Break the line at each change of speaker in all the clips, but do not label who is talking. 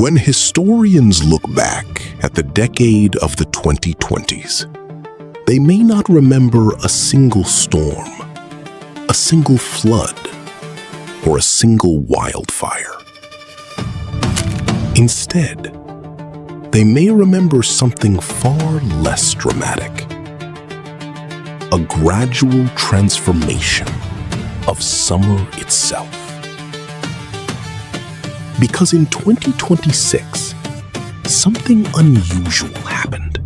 When historians look back at the decade of the 2020s, they may not remember a single storm, a single flood, or a single wildfire. Instead, they may remember something far less dramatic: a gradual transformation of summer itself. Because in 2026, something unusual happened.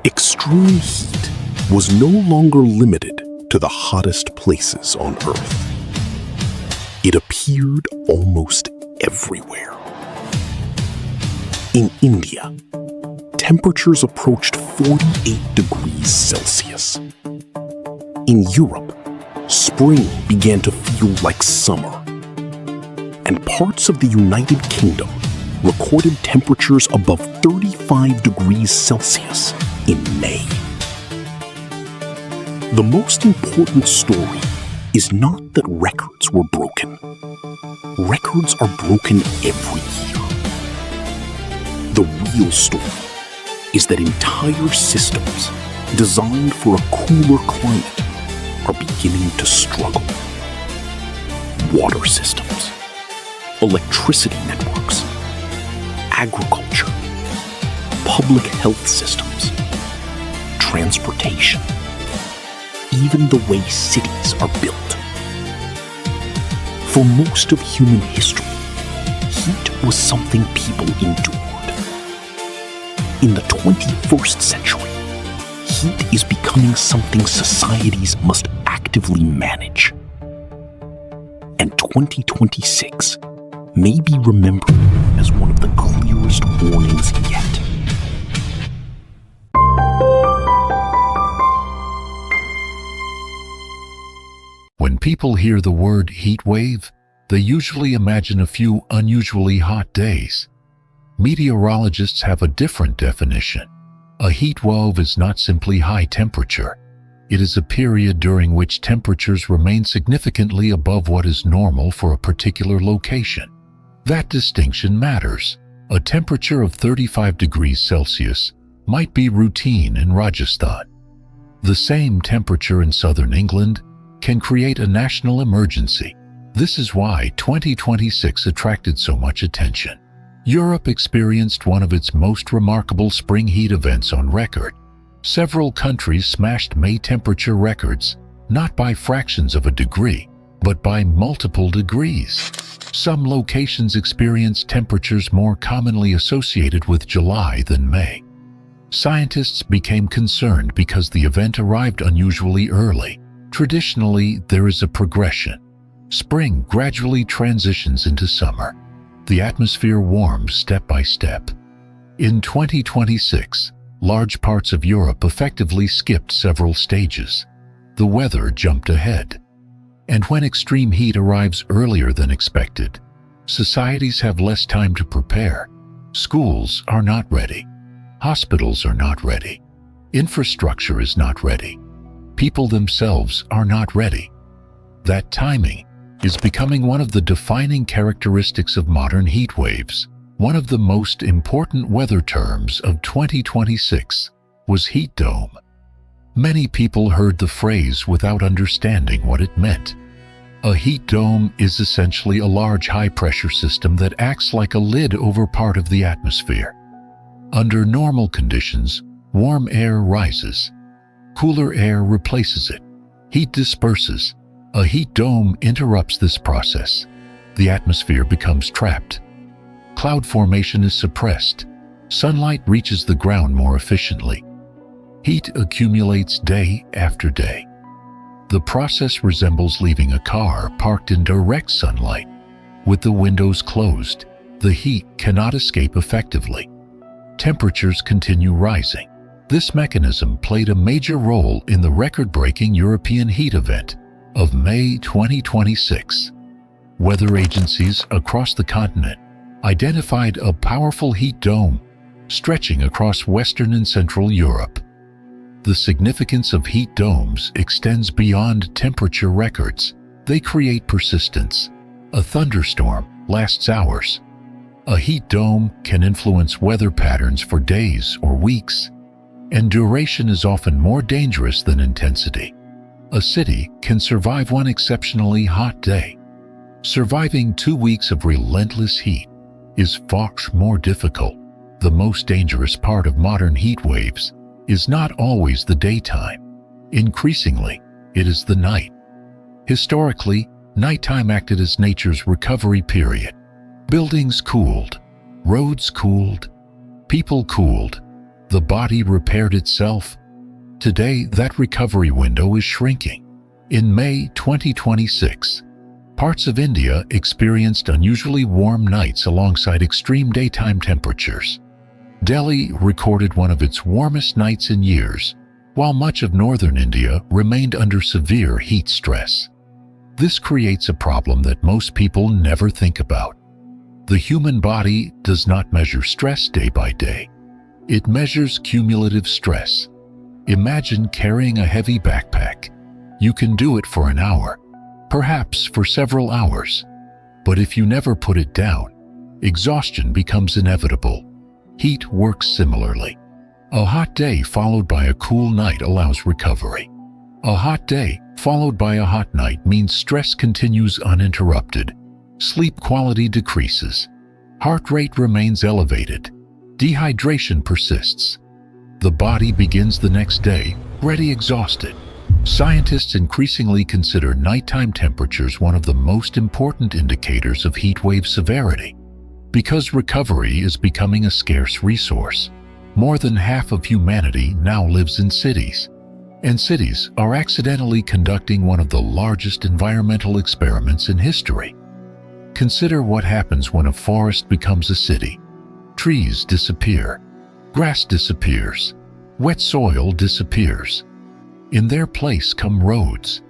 Extreme heat was no longer limited to the hottest places on Earth. It appeared almost everywhere. In India, temperatures approached 48 degrees Celsius. In Europe, spring began to feel like summer. And parts of the United Kingdom recorded temperatures above 35 degrees Celsius in May. The most important story is not that records were broken. Records are broken every year. The real story is that entire systems designed for a cooler climate are beginning to struggle. Water systems, electricity networks, agriculture, public health systems, transportation, even the way cities are built. For most of human history, heat was something people endured. In the 21st century, heat is becoming something societies must actively manage. And 2026 may be remembered as one of the clearest warnings yet.
When people hear the word heat wave, they usually imagine a few unusually hot days. Meteorologists have a different definition. A heat wave is not simply high temperature. It is a period during which temperatures remain significantly above what is normal for a particular location. That distinction matters. A temperature of 35 degrees Celsius might be routine in Rajasthan. The same temperature in southern England can create a national emergency. This is why 2026 attracted so much attention. Europe experienced one of its most remarkable spring heat events on record. Several countries smashed May temperature records, not by fractions of a degree, but by multiple degrees. Some locations experienced temperatures more commonly associated with July than May. Scientists became concerned because the event arrived unusually early. Traditionally, there is a progression. Spring gradually transitions into summer. The atmosphere warms step by step. In 2026, large parts of Europe effectively skipped several stages. The weather jumped ahead. And when extreme heat arrives earlier than expected, societies have less time to prepare. Schools are not ready. Hospitals are not ready. Infrastructure is not ready. People themselves are not ready. That timing is becoming one of the defining characteristics of modern heat waves. One of the most important weather terms of 2026 was heat dome. Many people heard the phrase without understanding what it meant. A heat dome is essentially a large high-pressure system that acts like a lid over part of the atmosphere. Under normal conditions, warm air rises. Cooler air replaces it. Heat disperses. A heat dome interrupts this process. The atmosphere becomes trapped. Cloud formation is suppressed. Sunlight reaches the ground more efficiently. Heat accumulates day after day. The process resembles leaving a car parked in direct sunlight. With the windows closed, the heat cannot escape effectively. Temperatures continue rising. This mechanism played a major role in the record-breaking European heat event of May 2026. Weather agencies across the continent identified a powerful heat dome stretching across Western and Central Europe. The significance of heat domes extends beyond temperature records. They create persistence. A thunderstorm lasts hours. A heat dome can influence weather patterns for days or weeks, and duration is often more dangerous than intensity. A city can survive one exceptionally hot day. Surviving 2 weeks of relentless heat is far more difficult. The most dangerous part of modern heat waves is not always the daytime. Increasingly, it is the night. Historically, nighttime acted as nature's recovery period. Buildings cooled, roads cooled, people cooled, the body repaired itself. Today, that recovery window is shrinking. In May 2026, parts of India experienced unusually warm nights alongside extreme daytime temperatures. Delhi recorded one of its warmest nights in years, while much of northern India remained under severe heat stress. This creates a problem that most people never think about. The human body does not measure stress day by day. It measures cumulative stress. Imagine carrying a heavy backpack. You can do it for an hour, perhaps for several hours. But if you never put it down, exhaustion becomes inevitable. Heat works similarly. A hot day followed by a cool night allows recovery. A hot day followed by a hot night means stress continues uninterrupted. Sleep quality decreases. Heart rate remains elevated. Dehydration persists. The body begins the next day, already exhausted. Scientists increasingly consider nighttime temperatures one of the most important indicators of heat wave severity. Because recovery is becoming a scarce resource, more than half of humanity now lives in cities. And cities are accidentally conducting one of the largest environmental experiments in history. Consider what happens when a forest becomes a city. Trees disappear. Grass disappears. Wet soil disappears. In their place come roads,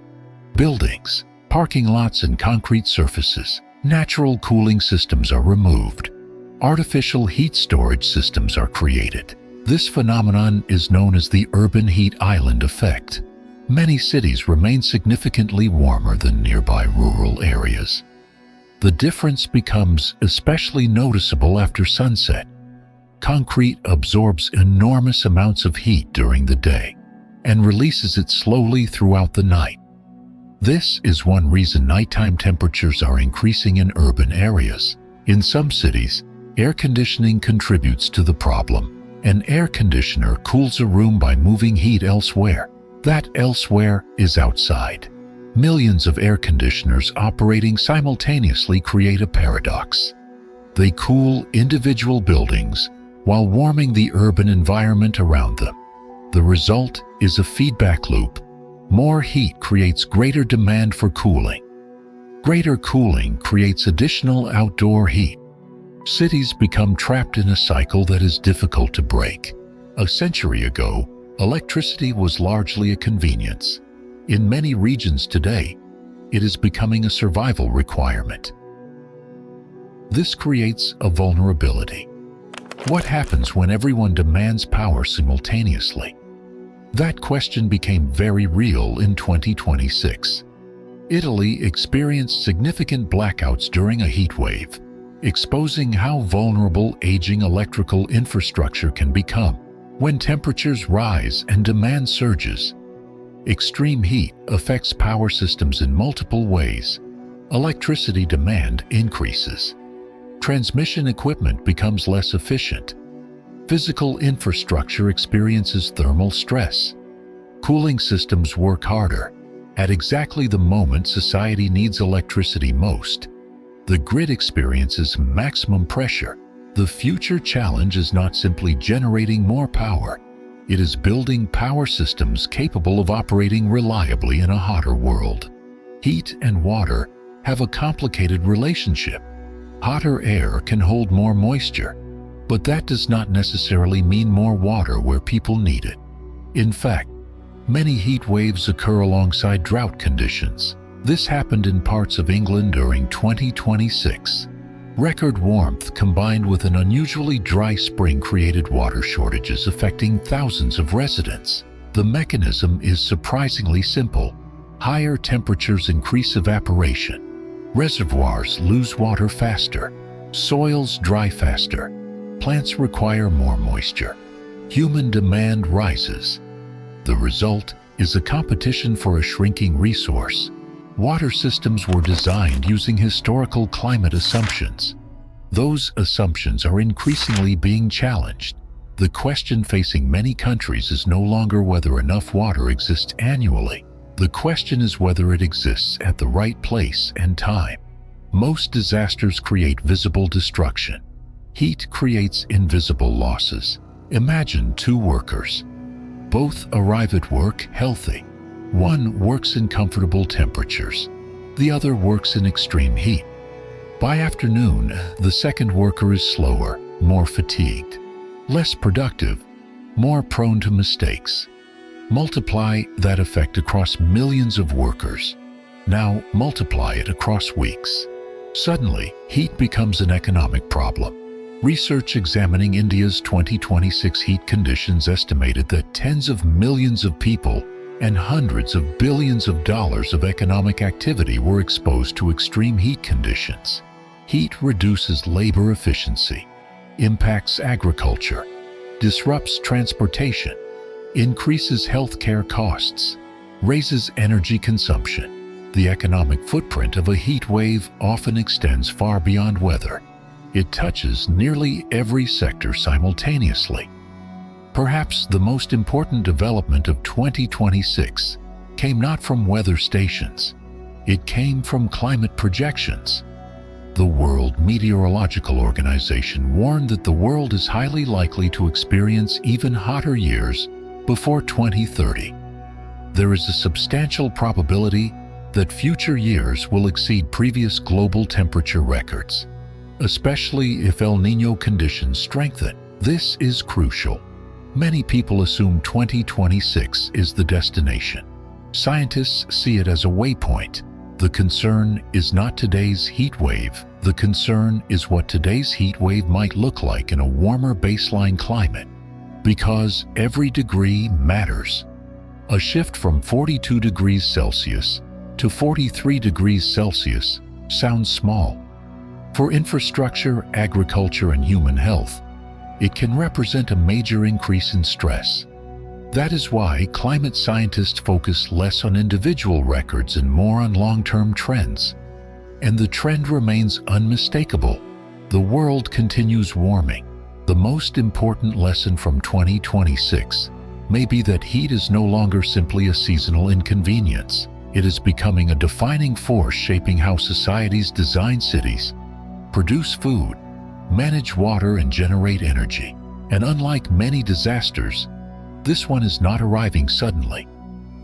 buildings, parking lots, and concrete surfaces. Natural cooling systems are removed. Artificial heat storage systems are created. This phenomenon is known as the urban heat island effect. Many cities remain significantly warmer than nearby rural areas. The difference becomes especially noticeable after sunset. Concrete absorbs enormous amounts of heat during the day and releases it slowly throughout the night. This is one reason nighttime temperatures are increasing in urban areas. In some cities, air conditioning contributes to the problem. An air conditioner cools a room by moving heat elsewhere. That elsewhere is outside. Millions of air conditioners operating simultaneously create a paradox. They cool individual buildings while warming the urban environment around them. The result is a feedback loop. More heat creates greater demand for cooling. Greater cooling creates additional outdoor heat. Cities become trapped in a cycle that is difficult to break. A century ago, electricity was largely a convenience. In many regions today, it is becoming a survival requirement. This creates a vulnerability. What happens when everyone demands power simultaneously? That question became very real in 2026. Italy experienced significant blackouts during a heat wave, exposing how vulnerable aging electrical infrastructure can become. When temperatures rise and demand surges, extreme heat affects power systems in multiple ways. Electricity demand increases. Transmission equipment becomes less efficient. Physical infrastructure experiences thermal stress. Cooling systems work harder. At exactly the moment society needs electricity most, the grid experiences maximum pressure. The future challenge is not simply generating more power. It is building power systems capable of operating reliably in a hotter world. Heat and water have a complicated relationship. Hotter air can hold more moisture, but that does not necessarily mean more water where people need it. In fact, many heat waves occur alongside drought conditions. This happened in parts of England during 2026. Record warmth combined with an unusually dry spring created water shortages affecting thousands of residents. The mechanism is surprisingly simple. Higher temperatures increase evaporation. Reservoirs lose water faster. Soils dry faster. Plants require more moisture. Human demand rises. The result is a competition for a shrinking resource. Water systems were designed using historical climate assumptions. Those assumptions are increasingly being challenged. The question facing many countries is no longer whether enough water exists annually. The question is whether it exists at the right place and time. Most disasters create visible destruction. Heat creates invisible losses. Imagine two workers. Both arrive at work healthy. One works in comfortable temperatures. The other works in extreme heat. By afternoon, the second worker is slower, more fatigued, less productive, more prone to mistakes. Multiply that effect across millions of workers. Now multiply it across weeks. Suddenly, heat becomes an economic problem. Research examining India's 2026 heat conditions estimated that tens of millions of people and hundreds of billions of dollars of economic activity were exposed to extreme heat conditions. Heat reduces labor efficiency, impacts agriculture, disrupts transportation, increases healthcare costs, raises energy consumption. The economic footprint of a heat wave often extends far beyond weather. It touches nearly every sector simultaneously. Perhaps the most important development of 2026 came not from weather stations. It came from climate projections. The World Meteorological Organization warned that the world is highly likely to experience even hotter years before 2030. There is a substantial probability that future years will exceed previous global temperature records, especially if El Niño conditions strengthen. This is crucial. Many people assume 2026 is the destination. Scientists see it as a waypoint. The concern is not today's heat wave. The concern is what today's heat wave might look like in a warmer baseline climate. Because every degree matters. A shift from 42 degrees Celsius to 43 degrees Celsius sounds small. For infrastructure, agriculture, and human health, it can represent a major increase in stress. That is why climate scientists focus less on individual records and more on long-term trends. And the trend remains unmistakable. The world continues warming. The most important lesson from 2026 may be that heat is no longer simply a seasonal inconvenience. It is becoming a defining force shaping how societies design cities, produce food, manage water, and generate energy. And unlike many disasters, this one is not arriving suddenly.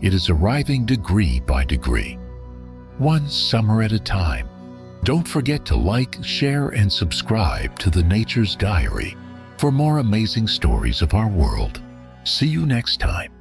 It is arriving degree by degree, one summer at a time. Don't forget to like, share, and subscribe to the Nature's Diary for more amazing stories of our world. See you next time.